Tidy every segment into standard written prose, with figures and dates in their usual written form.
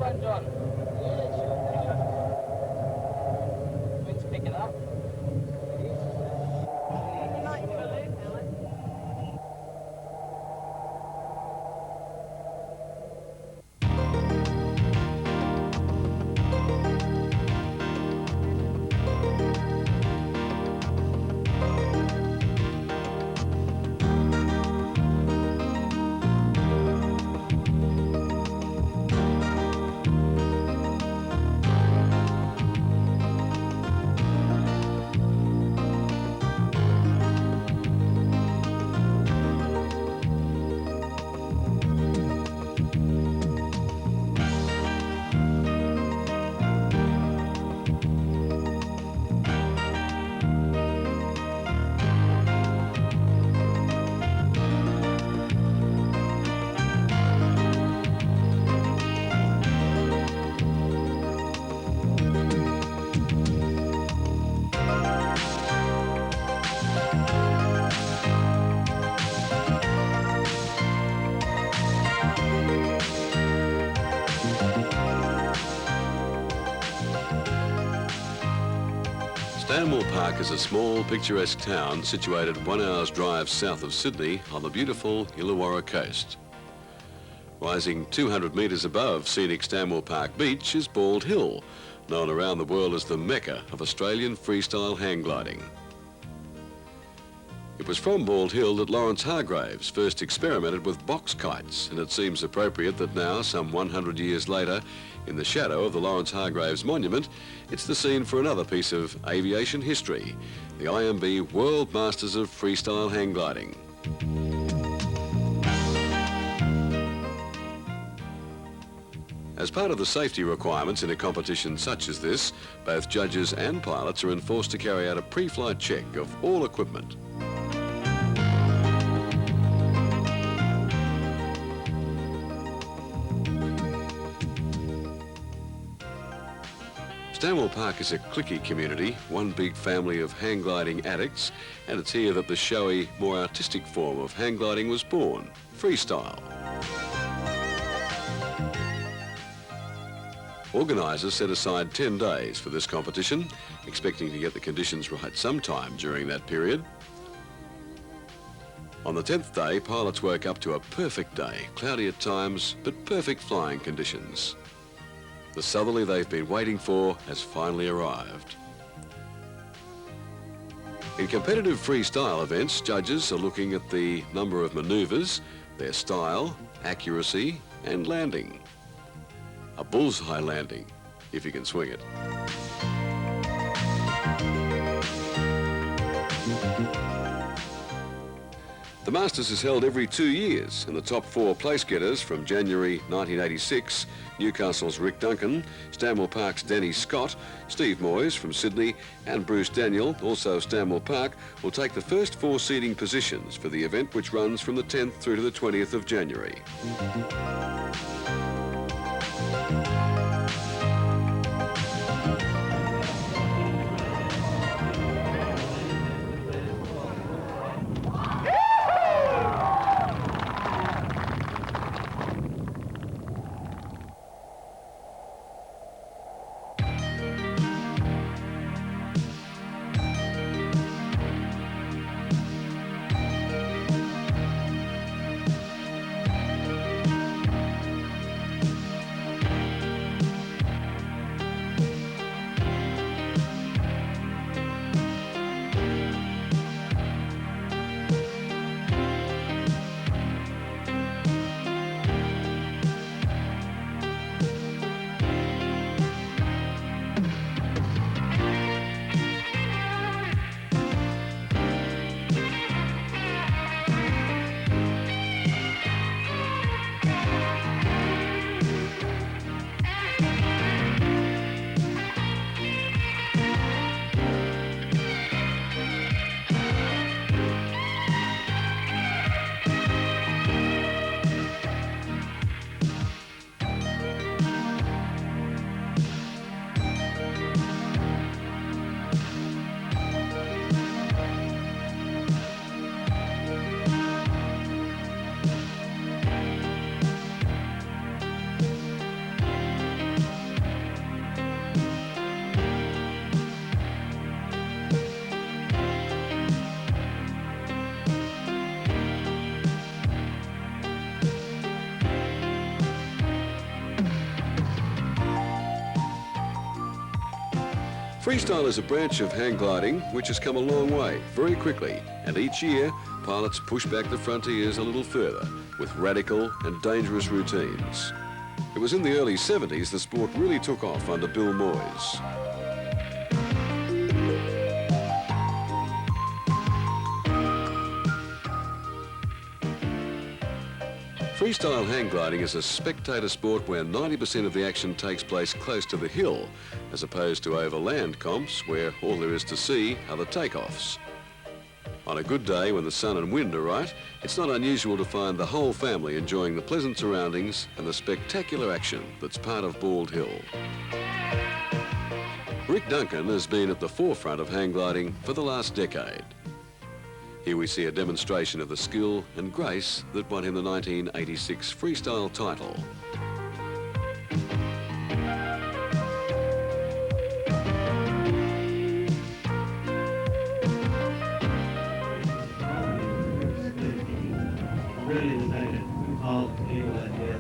right, John? Yeah, sure. Wind's picking up. You might do a loop, Alan. Stanmore Park is a small, picturesque town situated 1 hour's drive south of Sydney on the beautiful Illawarra coast. Rising 200 metres above scenic Stanmore Park Beach is Bald Hill, known around the world as the Mecca of Australian freestyle hang gliding. It was from Bald Hill that Lawrence Hargraves first experimented with box kites, and it seems appropriate that now, some 100 years later, in the shadow of the Lawrence Hargraves Monument, it's the scene for another piece of aviation history, the IMB World Masters of Freestyle Hang Gliding. As part of the safety requirements in a competition such as this, both judges and pilots are enforced to carry out a pre-flight check of all equipment. Stanmore Park is a cliquey community, one big family of hang gliding addicts, and it's here that the showy, more artistic form of hang gliding was born, freestyle. Organisers set aside 10 days for this competition, expecting to get the conditions right sometime during that period. On the 10th day, pilots woke up to a perfect day, cloudy at times, but perfect flying conditions. The southerly they've been waiting for has finally arrived. In competitive freestyle events, judges are looking at the number of manoeuvres, their style, accuracy, and landing. A bullseye landing, if you can swing it. The Masters is held every 2 years, and the top 4 place getters from January 1986, Newcastle's Rick Duncan, Stanmore Park's Danny Scott, Steve Moyes from Sydney, and Bruce Daniel, also of Stanmore Park, will take the first 4 seeding positions for the event, which runs from the 10th through to the 20th of January. Freestyle is a branch of hang gliding which has come a long way, very quickly, and each year pilots push back the frontiers a little further with radical and dangerous routines. It was in the early 70s the sport really took off under Bill Moyes. Freestyle hang gliding is a spectator sport where 90% of the action takes place close to the hill, as opposed to over land comps where all there is to see are the takeoffs. On a good day when the sun and wind are right, it's not unusual to find the whole family enjoying the pleasant surroundings and the spectacular action that's part of Bald Hill. Rick Duncan has been at the forefront of hang gliding for the last decade. Here we see a demonstration of the skill and grace that won him the 1986 Freestyle title. Really delighted with all the people that did.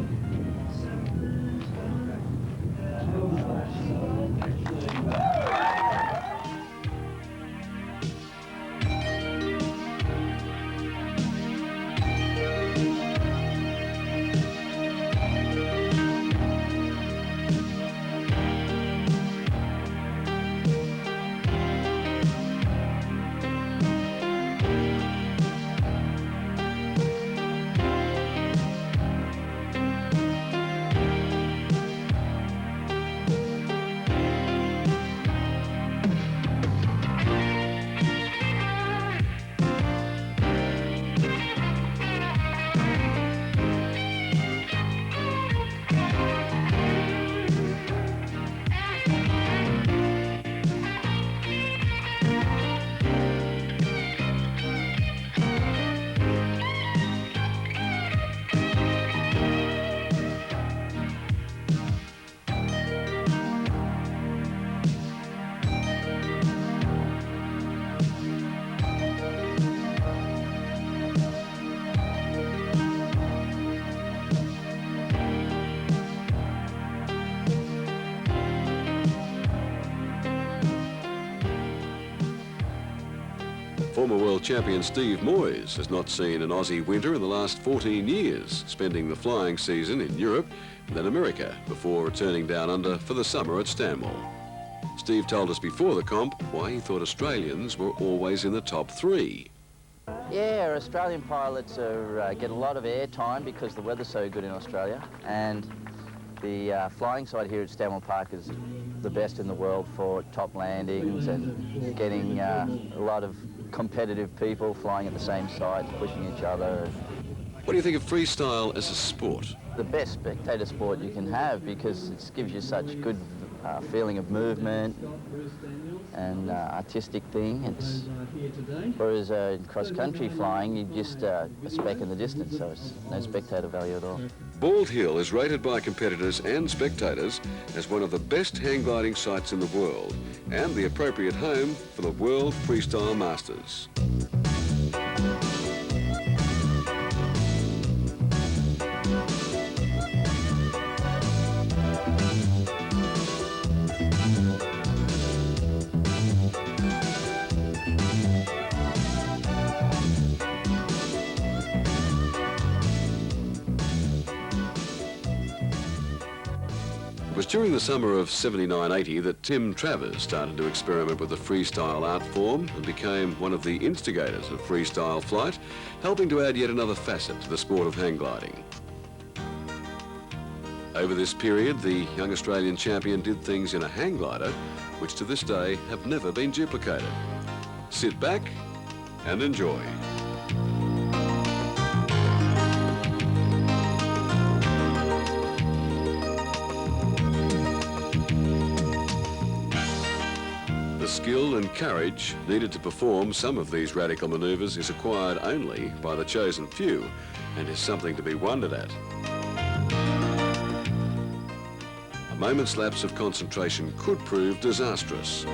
Former world champion Steve Moyes has not seen an Aussie winter in the last 14 years, spending the flying season in Europe and then America before returning down under for the summer at Stanwell. Steve told us before the comp why he thought Australians were always in the top three. Yeah, Australian pilots get a lot of airtime because the weather's so good in Australia, and the flying side here at Stanwell Park is the best in the world for top landings and getting a lot of competitive people flying at the same site, pushing each other. What do you think of freestyle as a sport? The best spectator sport you can have because it gives you such good feeling of movement and artistic thing. Whereas in cross-country flying, you're just a speck in the distance, so it's no spectator value at all. Bald Hill is rated by competitors and spectators as one of the best hang gliding sites in the world and the appropriate home for the World Freestyle Masters. It was during the summer of 79-80 that Tim Travers started to experiment with the freestyle art form and became one of the instigators of freestyle flight, helping to add yet another facet to the sport of hang gliding. Over this period, the young Australian champion did things in a hang glider which to this day have never been duplicated. Sit back and enjoy. The skill and courage needed to perform some of these radical manoeuvres is acquired only by the chosen few and is something to be wondered at. A moment's lapse of concentration could prove disastrous.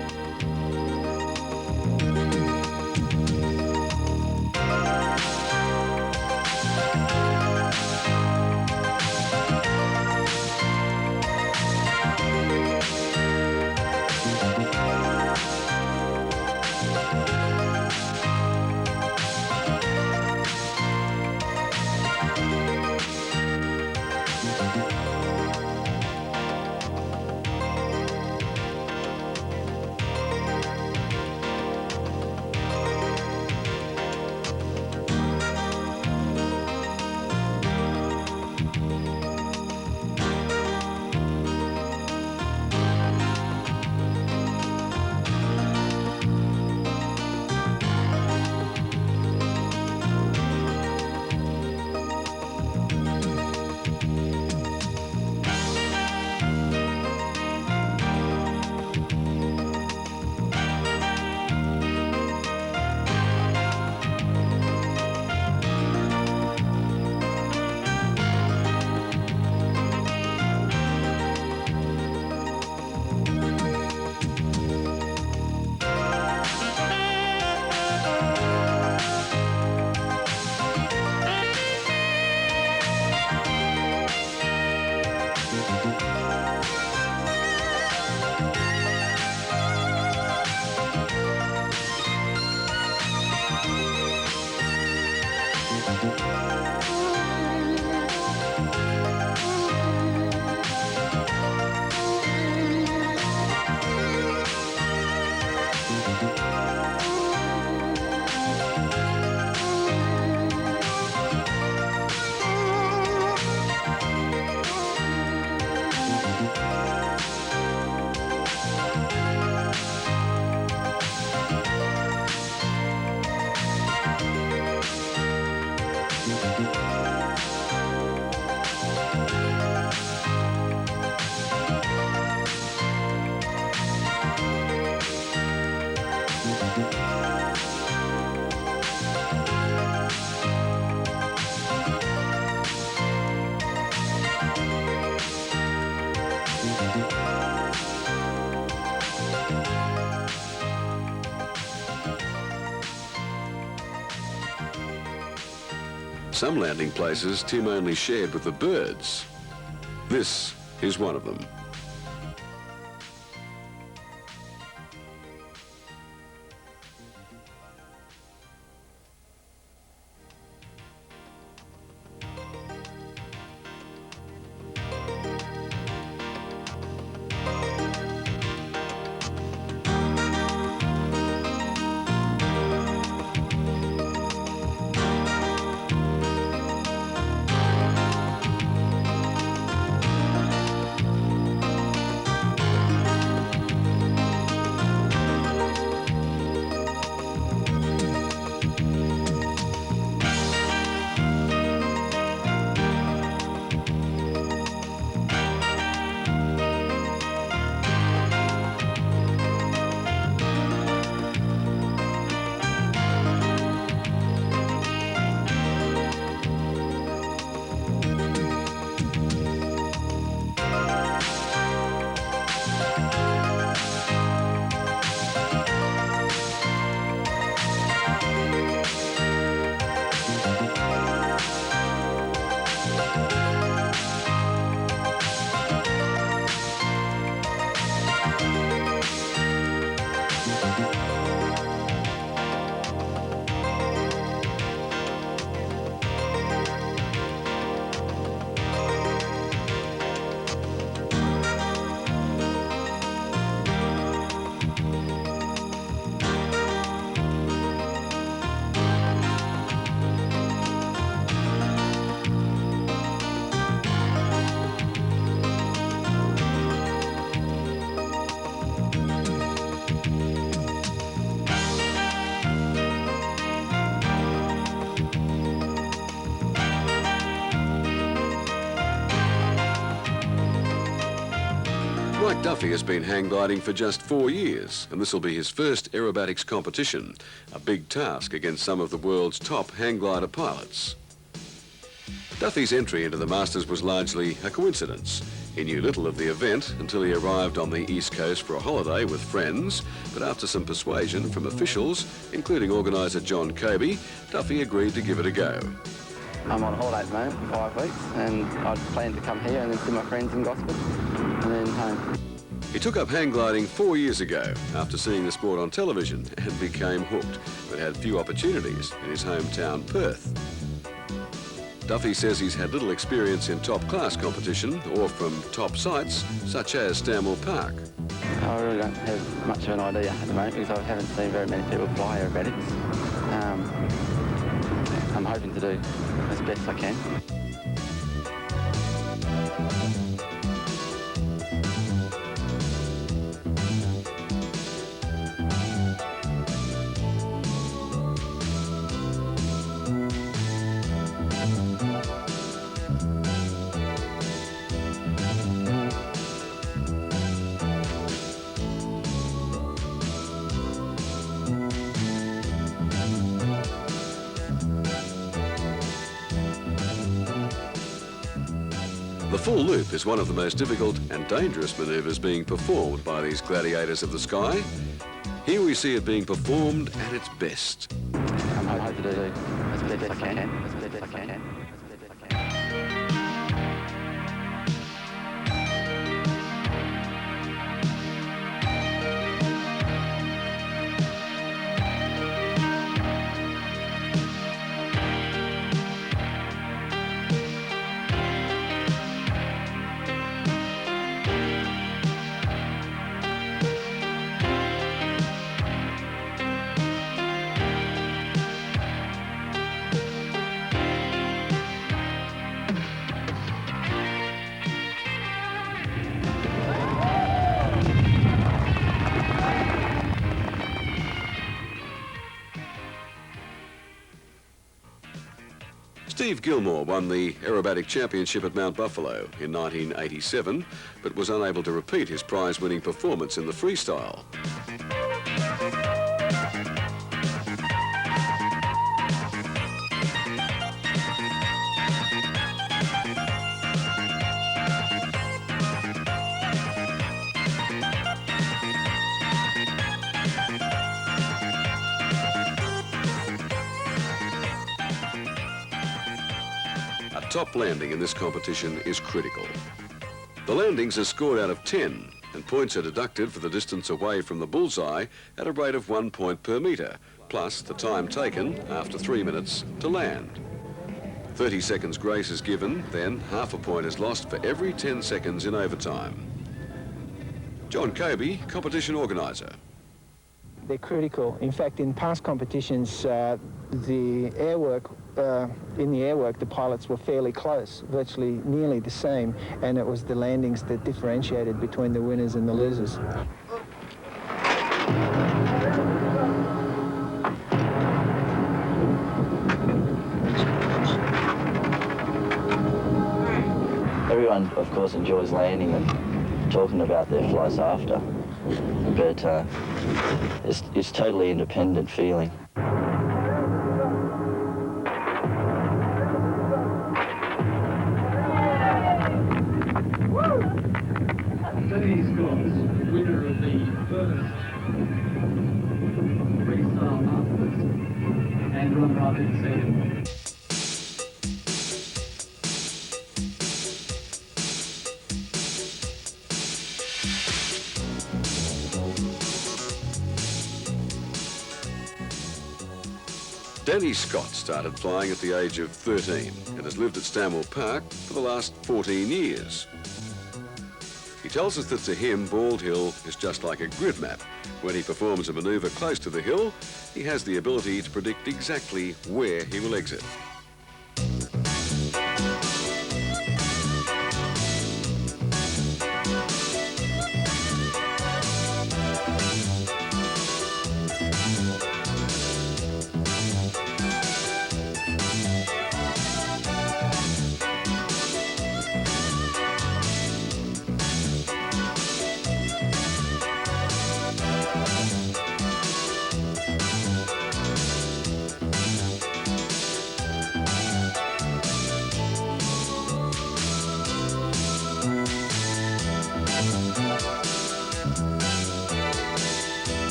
Some landing places Tim only shared with the birds. This is one of them. Mike Duffy has been hang gliding for just 4 years, and this will be his first aerobatics competition, a big task against some of the world's top hang glider pilots. Duffy's entry into the Masters was largely a coincidence. He knew little of the event until he arrived on the East Coast for a holiday with friends, but after some persuasion from officials, including organiser John Kobe, Duffy agreed to give it a go. I'm on holiday at the moment for 5 weeks, and I'd planned to come here and then see my friends in Gosford, and then home. He took up hang gliding 4 years ago after seeing the sport on television and became hooked, but had few opportunities in his hometown, Perth. Duffy says he's had little experience in top-class competition or from top sites, such as Stanwell Park. I really don't have much of an idea at the moment because I haven't seen very many people fly aerobatics. I'm hoping to do as best I can. The full loop is one of the most difficult and dangerous manoeuvres being performed by these gladiators of the sky. Here we see it being performed at its best. I'm hoping to do as best I can. Steve Gilmore won the aerobatic championship at Mount Buffalo in 1987, but was unable to repeat his prize-winning performance in the freestyle. top landing in this competition is critical. The landings are scored out of 10, and points are deducted for the distance away from the bullseye at a rate of 1 point per metre, plus the time taken after 3 minutes to land. 30 seconds grace is given, then half a point is lost for every 10 seconds in overtime. John Kobe, competition organiser. They're critical. In fact, in past competitions, the airwork, the pilots were fairly close, virtually nearly the same, and it was the landings that differentiated between the winners and the losers. Everyone, of course, enjoys landing and talking about their flights after, but it's totally independent feeling. Danny Scott, winner of the first Freestyle Masters, and runner-up in second. Danny Scott started flying at the age of 13 and has lived at Stanwell Park for the last 14 years. He tells us that to him, Bald Hill is just like a grid map. When he performs a manoeuvre close to the hill, he has the ability to predict exactly where he will exit.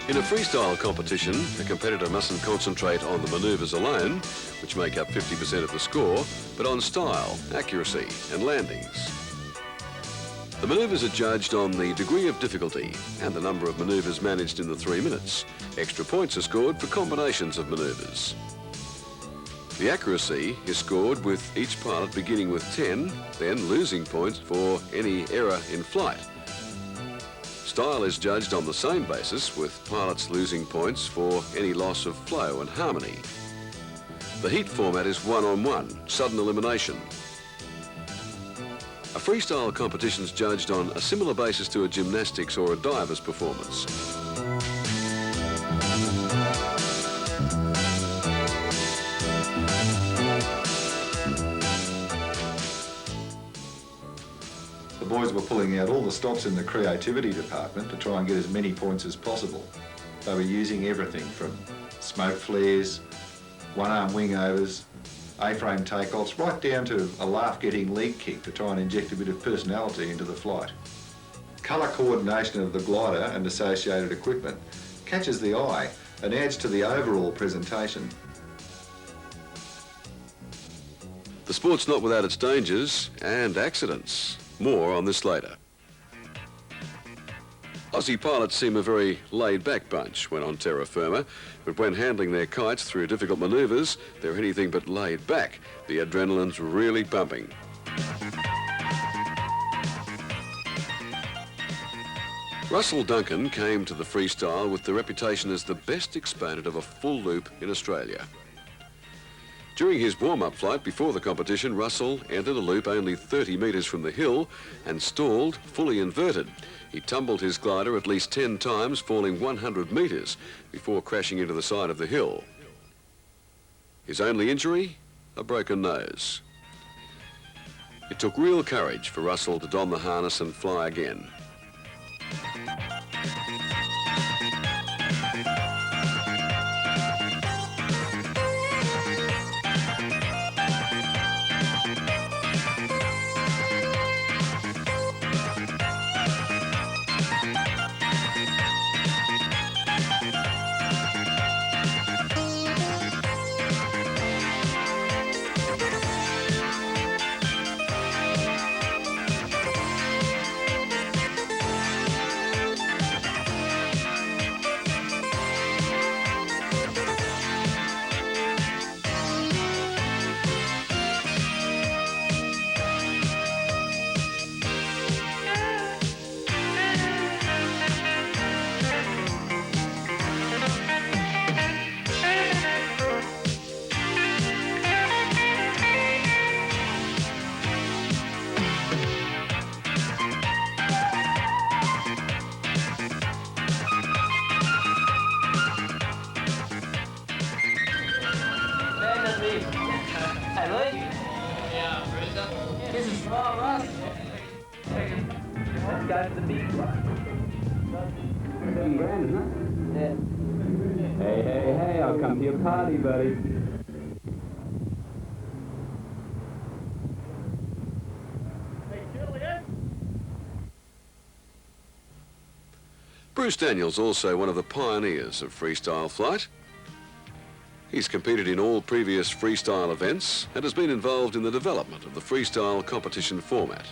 In a freestyle competition, a competitor mustn't concentrate on the manoeuvres alone, which make up 50% of the score, but on style, accuracy and landings. The manoeuvres are judged on the degree of difficulty and the number of manoeuvres managed in the 3 minutes. Extra points are scored for combinations of manoeuvres. The accuracy is scored with each pilot beginning with 10, then losing points for any error in flight. Style is judged on the same basis, with pilots losing points for any loss of flow and harmony. The heat format is one-on-one, sudden elimination. A freestyle competition is judged on a similar basis to a gymnastics or a diver's performance. The boys were pulling out all the stops in the creativity department to try and get as many points as possible. They were using everything from smoke flares, one-arm wing-overs, A-frame takeoffs, right down to a laugh-getting leg kick to try and inject a bit of personality into the flight. Colour coordination of the glider and associated equipment catches the eye and adds to the overall presentation. The sport's not without its dangers and accidents. More on this later. Aussie pilots seem a very laid-back bunch when on terra firma, but when handling their kites through difficult manoeuvres, they're anything but laid back. The adrenaline's really pumping. Russell Duncan came to the freestyle with the reputation as the best exponent of a full loop in Australia. During his warm-up flight before the competition, Russell entered a loop only 30 metres from the hill and stalled fully inverted. He tumbled his glider at least 10 times, falling 100 metres before crashing into the side of the hill. His only injury? A broken nose. It took real courage for Russell to don the harness and fly again. Hey, I'll come to your party, buddy. Bruce Daniel's also one of the pioneers of freestyle flight. He's competed in all previous freestyle events and has been involved in the development of the freestyle competition format.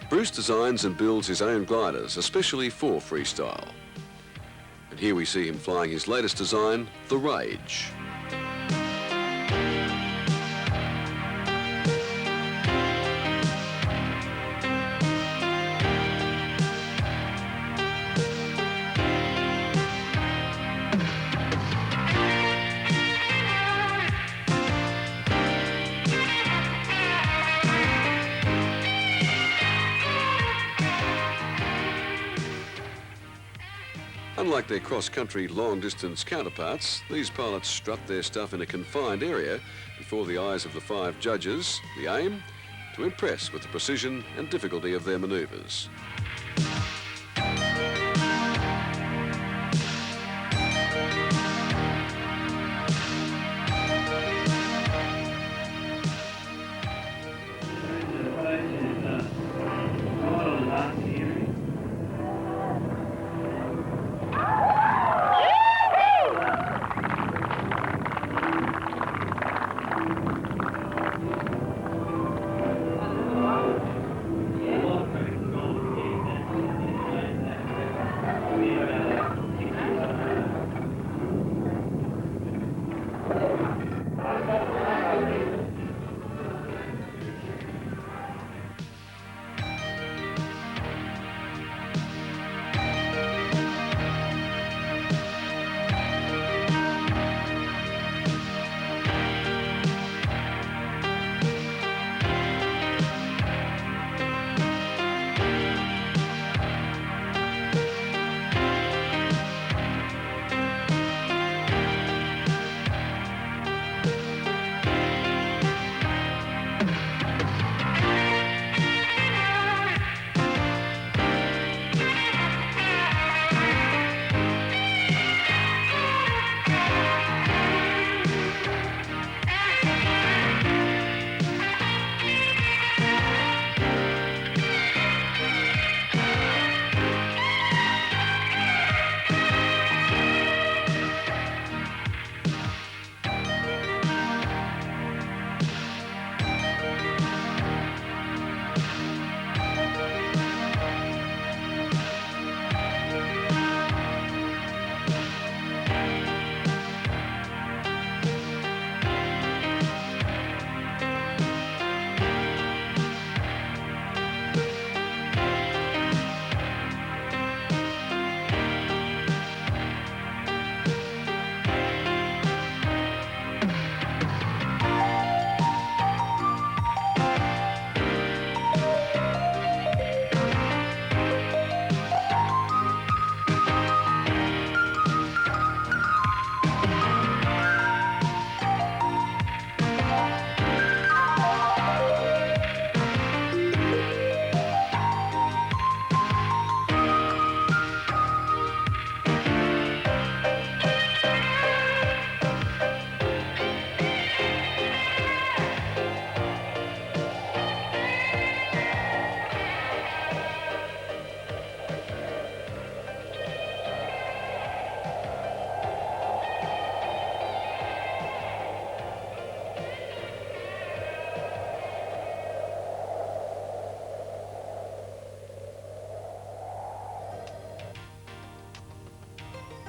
Bruce designs and builds his own gliders, especially for freestyle. And here we see him flying his latest design, the Rage. Unlike their cross-country long-distance counterparts, these pilots strut their stuff in a confined area before the eyes of the 5 judges, the aim, to impress with the precision and difficulty of their manoeuvres.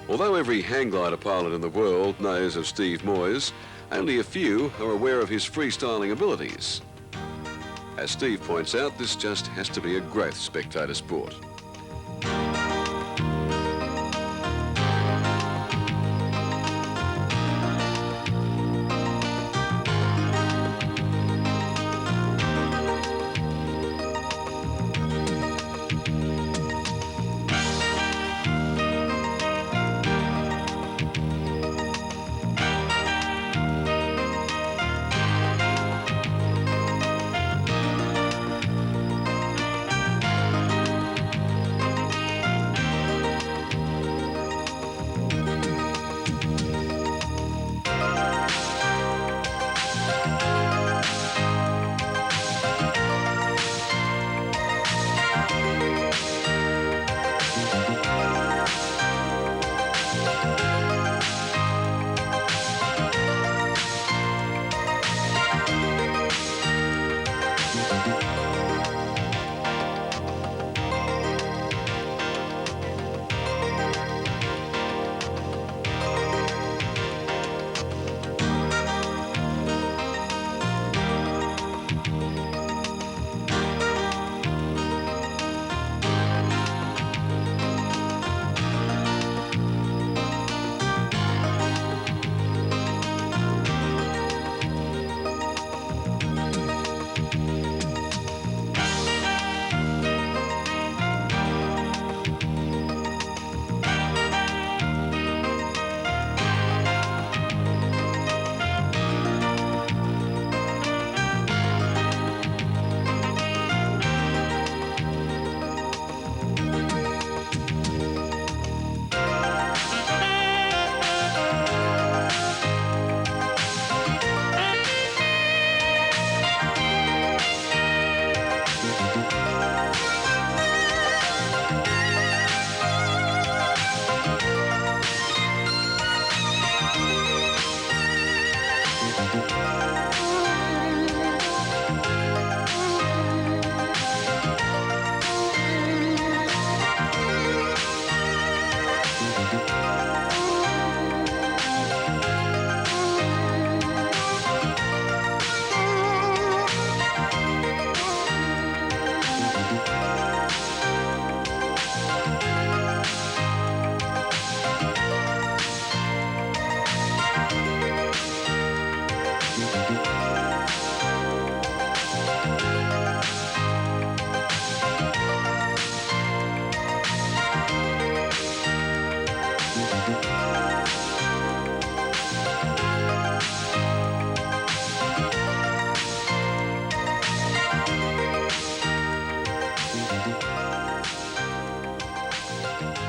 Although every hang glider pilot in the world knows of Steve Moyes, only a few are aware of his freestyling abilities. As Steve points out, this just has to be a great spectator sport.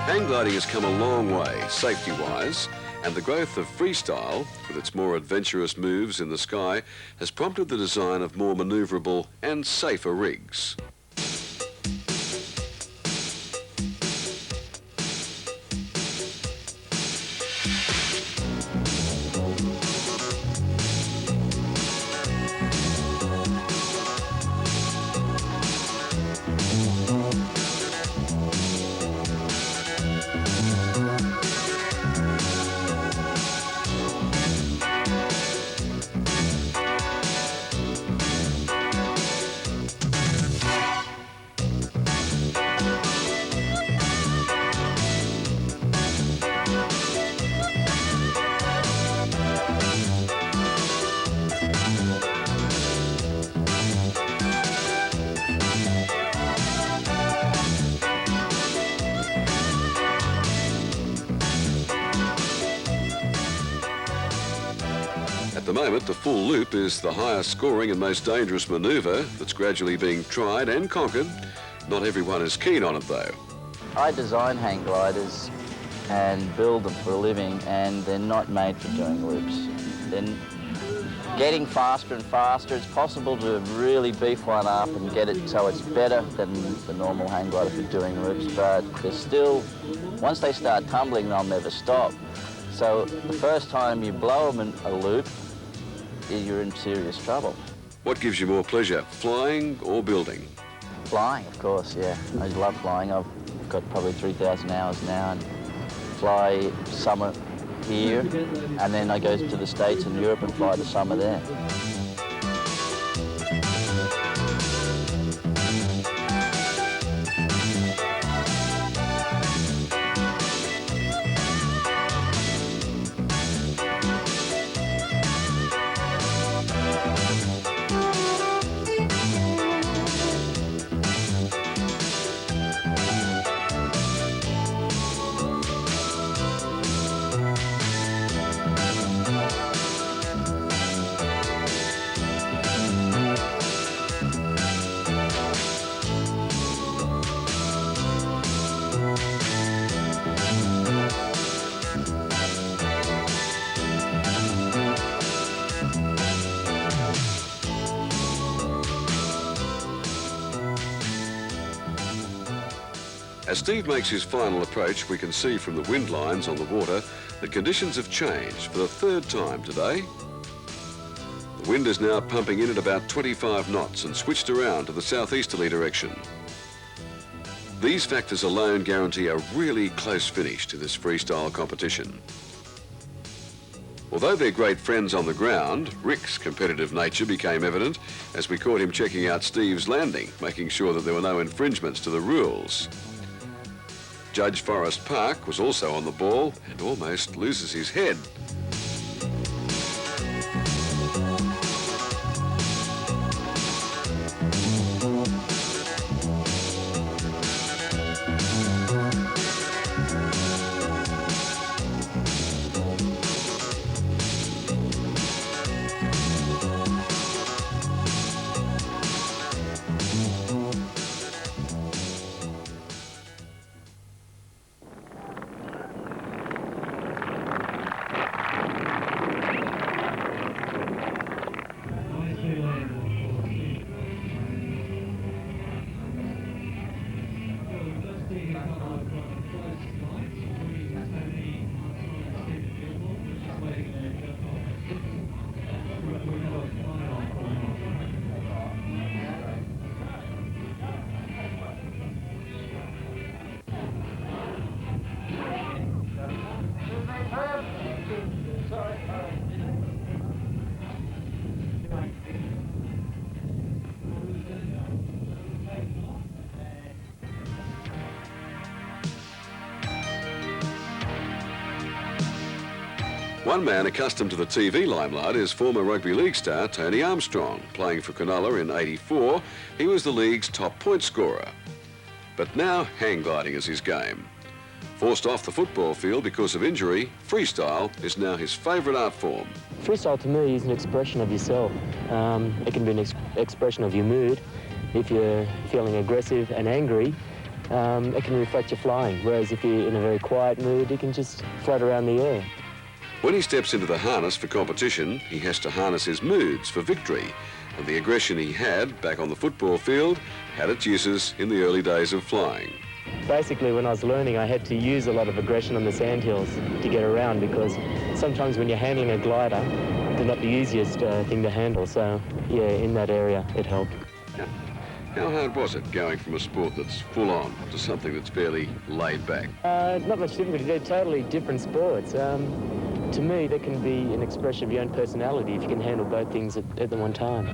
Hang gliding has come a long way, safety-wise, and the growth of freestyle, with its more adventurous moves in the sky, has prompted the design of more manoeuvrable and safer rigs. At the moment, the full loop is the highest scoring and most dangerous manoeuvre that's gradually being tried and conquered. Not everyone is keen on it, though. I design hang gliders and build them for a living, and they're not made for doing loops. They're getting faster and faster. It's possible to really beef one up and get it so it's better than the normal hang glider for doing loops, but they're still, once they start tumbling, they'll never stop. So the first time you blow them in a loop, you're in serious trouble. What gives you more pleasure, flying or building? Flying, of course, yeah. I love flying. I've got probably 3,000 hours now, and fly summer here, and then I go to the States and Europe and fly the summer there. As Steve makes his final approach, we can see from the wind lines on the water that conditions have changed for the third time today. The wind is now pumping in at about 25 knots and switched around to the southeasterly direction. These factors alone guarantee a really close finish to this freestyle competition. Although they're great friends on the ground, Rick's competitive nature became evident as we caught him checking out Steve's landing, making sure that there were no infringements to the rules. Judge Forrest Park was also on the ball and almost loses his head. One man accustomed to the TV limelight is former rugby league star Tony Armstrong. Playing for Cronulla in '84, he was the league's top point scorer. But now hang gliding is his game. Forced off the football field because of injury, freestyle is now his favourite art form. Freestyle to me is an expression of yourself. It can be an expression of your mood. If you're feeling aggressive and angry, it can reflect your flying. Whereas if you're in a very quiet mood, you can just float around the air. When he steps into the harness for competition, he has to harness his moods for victory. And the aggression he had back on the football field had its uses in the early days of flying. Basically, when I was learning, I had to use a lot of aggression on the sandhills to get around, because sometimes when you're handling a glider, they're not the easiest thing to handle. So, yeah, in that area, it helped. How hard was it going from a sport that's full on to something that's fairly laid back? Not much different. They're totally different sports. To me, that can be an expression of your own personality if you can handle both things at the one time.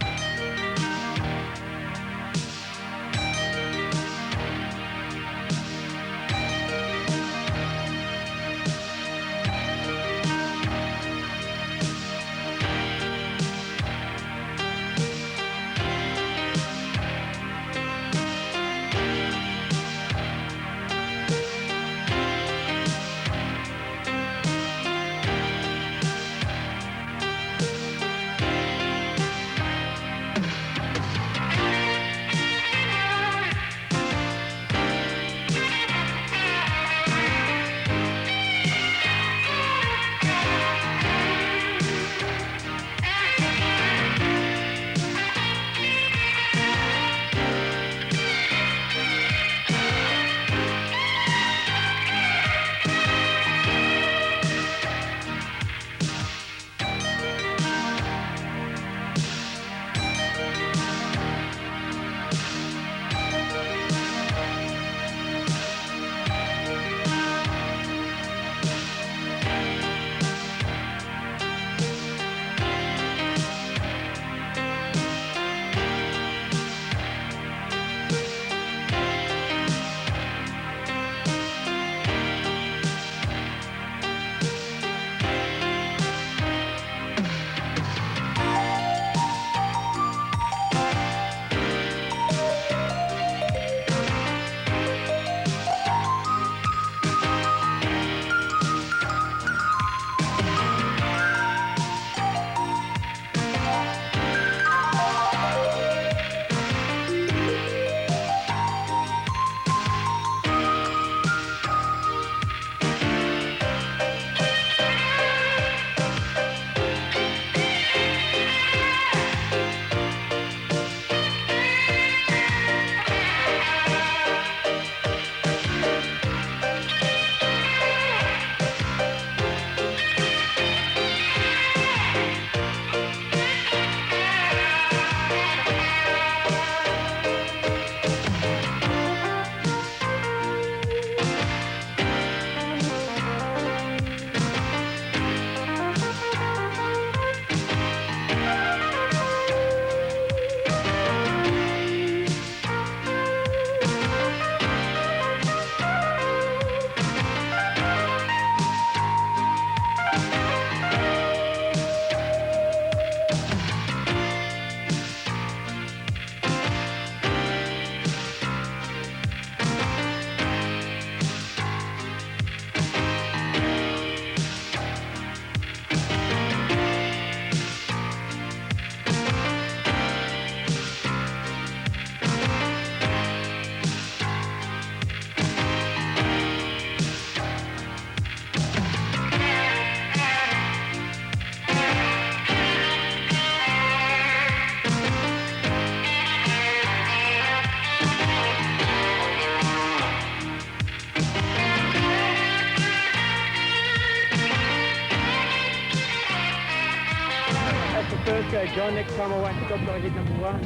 Okay, John, next time I won't stop till I hit number 1.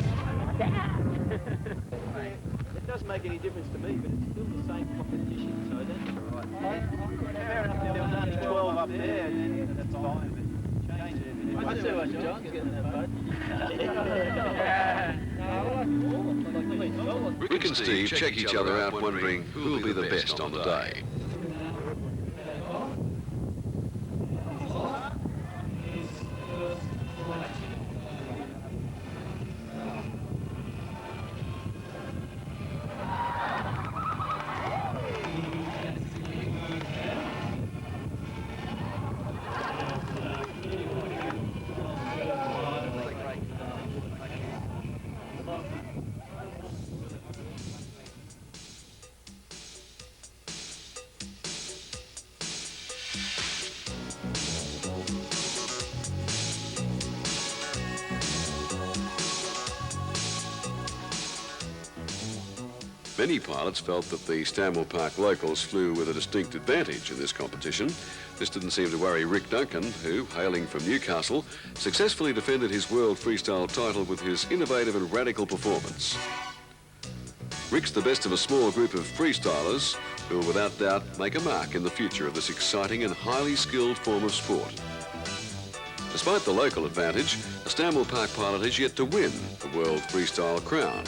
It doesn't make any difference to me, but it's still the same competition, so that's all right. Fair enough, there was only 12 up there, and that's fine, but change it. I see what John's getting that, bud. Rick and Steve check each other out, wondering who will be the best on the day. Many pilots felt that the Stanwell Park locals flew with a distinct advantage in this competition. This didn't seem to worry Rick Duncan, who, hailing from Newcastle, successfully defended his world freestyle title with his innovative and radical performance. Rick's the best of a small group of freestylers who will without doubt make a mark in the future of this exciting and highly skilled form of sport. Despite the local advantage, a Stanwell Park pilot has yet to win the world freestyle crown.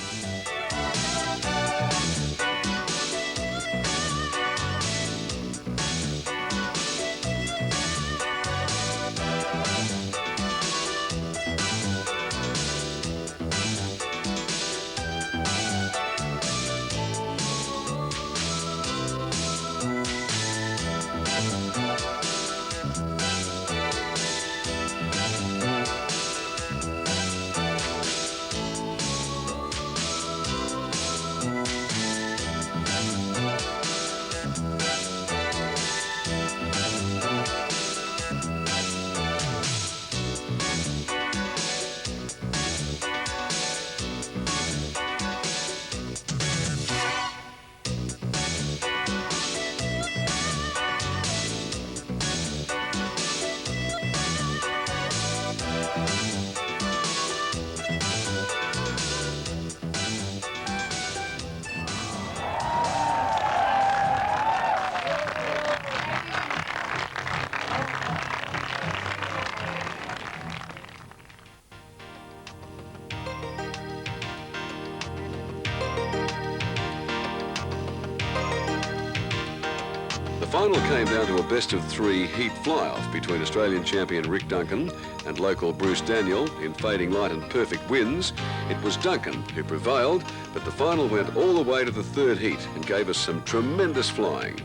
The final came down to a best-of-3 heat fly-off between Australian champion Rick Duncan and local Bruce Daniel in fading light and perfect winds. It was Duncan who prevailed, but the final went all the way to the third heat and gave us some tremendous flying.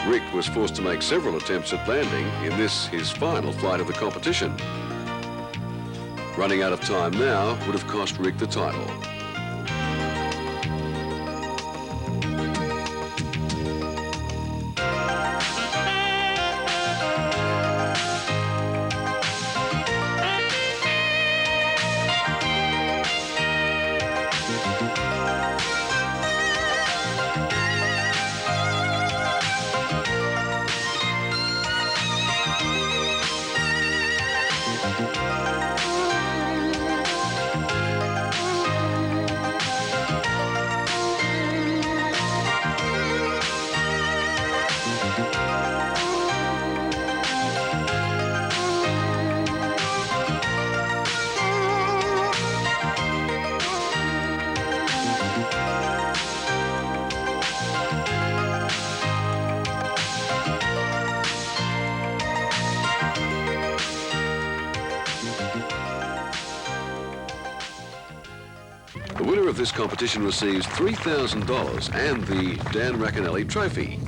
Rick was forced to make several attempts at landing in this, his final flight of the competition. Running out of time now would have cost Rick the title. The winner of this competition receives $3,000 and the Dan Racanelli Trophy.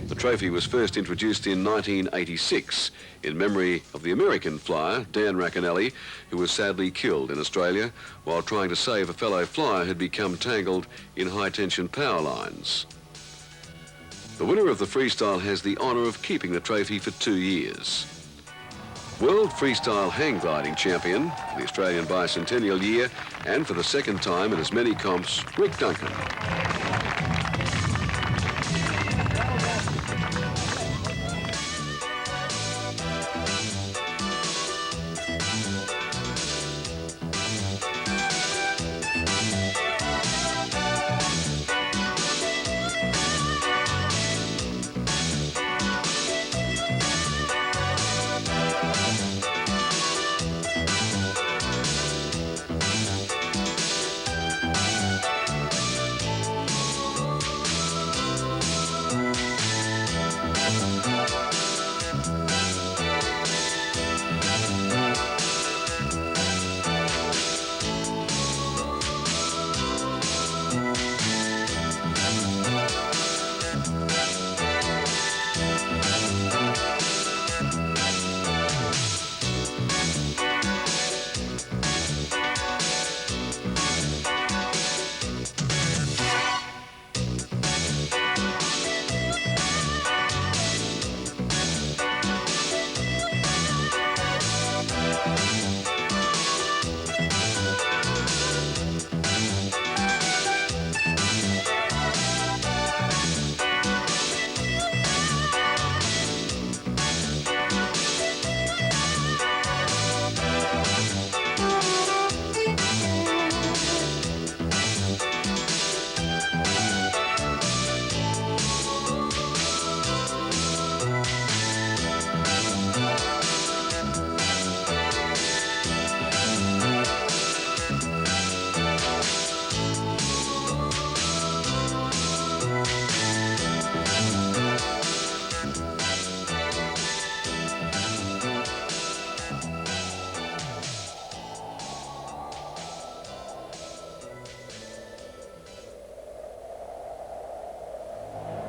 The trophy was first introduced in 1986 in memory of the American flyer, Dan Racanelli, who was sadly killed in Australia while trying to save a fellow flyer who'd become tangled in high-tension power lines. The winner of the freestyle has the honour of keeping the trophy for 2 years. World Freestyle Hang Gliding Champion for the Australian Bicentennial year and for the second time in as many comps, Rick Duncan.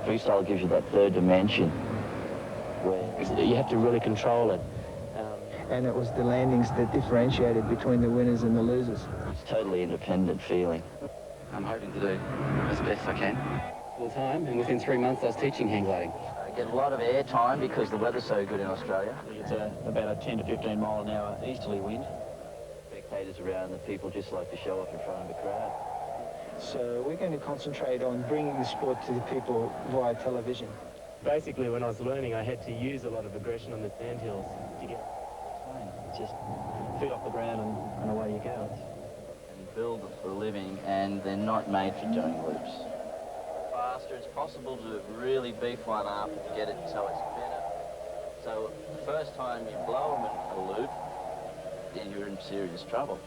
Freestyle gives you that third dimension where You have to really control it. And it was the landings that differentiated between the winners and the losers. it's totally independent feeling. I'm hoping to do as best I can. Full time, and within 3 months I was teaching hang gliding. I get a lot of air time because the weather's so good in Australia. It's about a 10 to 15 mile an hour easterly wind. Spectators around, the people just like to show off in front of a crowd. So we're going to concentrate on bringing the sport to the people via television. Basically, when I was learning, I had to use a lot of aggression on the sandhills to get Just feet off the ground and away you go. And build for a living, and they're not made for doing loops. Faster, it's possible to really beef one up and get it so it's better. So the first time you blow them in a loop, then you're in serious trouble.